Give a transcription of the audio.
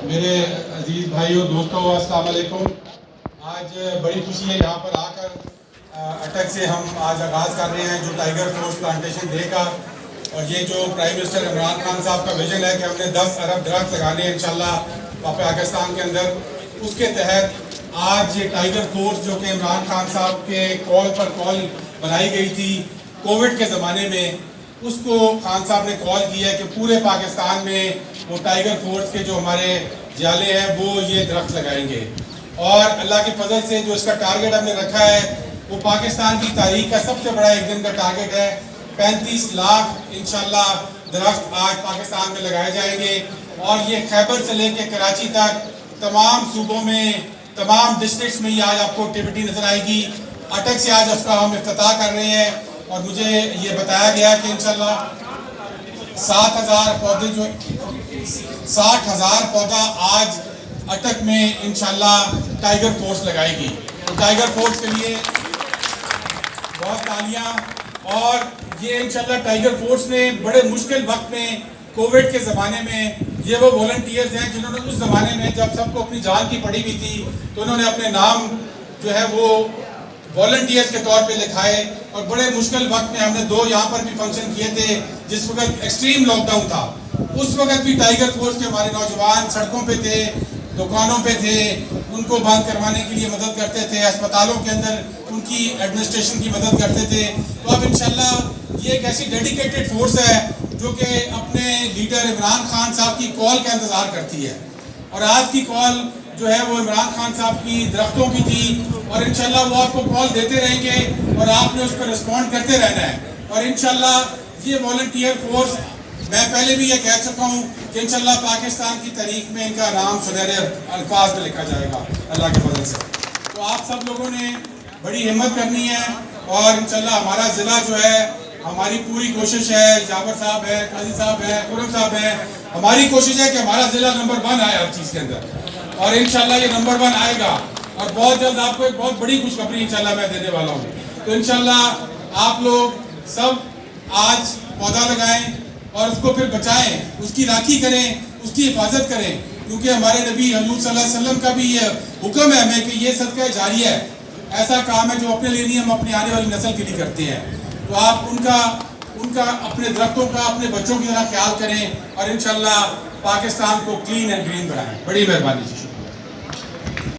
میرے عزیز بھائیوں دوستوں السلام علیکم. آج بڑی خوشی ہے یہاں پر آ کر اٹک سے ہم آج آغاز کر رہے ہیں جو ٹائیگر فورس پلانٹیشن ڈے کا. اور یہ جو پرائم منسٹر عمران خان صاحب کا ویژن ہے کہ ہم نے 10 ارب درخت لگانے ہیں انشاءاللہ پاکستان کے اندر, اس کے تحت آج یہ ٹائیگر فورس جو کہ عمران خان صاحب کے کال پر کال بنائی گئی تھی کووڈ کے زمانے میں, اس کو خان صاحب نے کال کیا ہے کہ پورے پاکستان میں وہ ٹائیگر فورس کے جو ہمارے جالے ہیں وہ یہ درخت لگائیں گے. اور اللہ کے فضل سے جو اس کا ٹارگٹ ہم نے رکھا ہے وہ پاکستان کی تاریخ کا سب سے بڑا ایک دن کا ٹارگٹ ہے. 35 لاکھ انشاءاللہ درخت آج پاکستان میں لگائے جائیں گے. اور یہ خیبر سے لے کے کراچی تک تمام صوبوں میں تمام ڈسٹرکٹس میں یہ آج آپ کو ایکٹیویٹی نظر آئے گی. اٹک سے آج اس کا ہم افتتاح کر رہے ہیں اور مجھے یہ بتایا گیا کہ انشاءاللہ 60,000 پودا آج اٹک میں انشاءاللہ ٹائیگر فورس لگائے گی. تو ٹائیگر فورس کے لیے بہت تالیاں. اور یہ انشاءاللہ ٹائیگر فورس نے بڑے مشکل وقت میں کووڈ کے زمانے میں یہ وہ والنٹیئرز ہیں جنہوں نے اس زمانے میں جب سب کو اپنی جان کی پڑی ہوئی تھی تو انہوں نے اپنے نام جو ہے وہ والنٹیئرز کے طور پہ لکھائے. اور بڑے مشکل وقت میں ہم نے 2 یہاں پر بھی فنکشن کیے تھے جس وقت ایکسٹریم لاک ڈاؤن تھا. اس وقت بھی ٹائیگر فورس کے ہمارے نوجوان سڑکوں پہ تھے, دکانوں پہ تھے, ان کو بند کروانے کے لیے مدد کرتے تھے, اسپتالوں کے اندر ان کی ایڈمنسٹریشن کی مدد کرتے تھے. تو اب انشاءاللہ یہ ایک ایسی ڈیڈیکیٹڈ فورس ہے جو کہ اپنے لیڈر عمران خان صاحب کی کال کا انتظار کرتی ہے. اور آج کی کال جو ہے وہ عمران خان صاحب کی درختوں کی تھی اور انشاءاللہ وہ آپ کو کال دیتے رہیں گے اور آپ نے اس پر رسپونڈ کرتے رہنا ہے. اور انشاءاللہ یہ والنٹیئر فورس میں پہلے بھی یہ کہہ چکا ہوں کہ انشاءاللہ پاکستان کی تاریخ میں ان کا نام سنہرے الفاظ میں لکھا جائے گا اللہ کے فضل سے. تو آپ سب لوگوں نے بڑی ہمت کرنی ہے اور انشاءاللہ ہمارا ضلع جو ہے ہماری پوری کوشش ہے, جابر صاحب ہے, قاضی صاحب ہے, خرم صاحب ہے, ہماری کوشش ہے کہ ہمارا ضلع نمبر 1 آئے ہر چیز کے اندر. اور انشاءاللہ یہ نمبر 1 آئے گا اور بہت جلد آپ کو ایک بہت بڑی خوشخبری انشاءاللہ میں دینے والا ہوں. تو انشاءاللہ آپ لوگ سب آج پودا لگائیں اور اس کو پھر بچائیں, اس کی راکھی کریں, اس کی حفاظت کریں, کیونکہ ہمارے نبی حضور صلی اللہ علیہ وسلم کا بھی یہ حکم ہے ہمیں کہ یہ صدقہ جاریہ ہے, ایسا کام ہے جو اپنے لیے نہیں ہم اپنی آنے والی نسل کے لیے کرتے ہیں. تو آپ ان کا اپنے درختوں کا اپنے بچوں کی طرح خیال کریں اور انشاءاللہ پاکستان کو کلین اینڈ گرین بنائیں. بڑی مہربانی.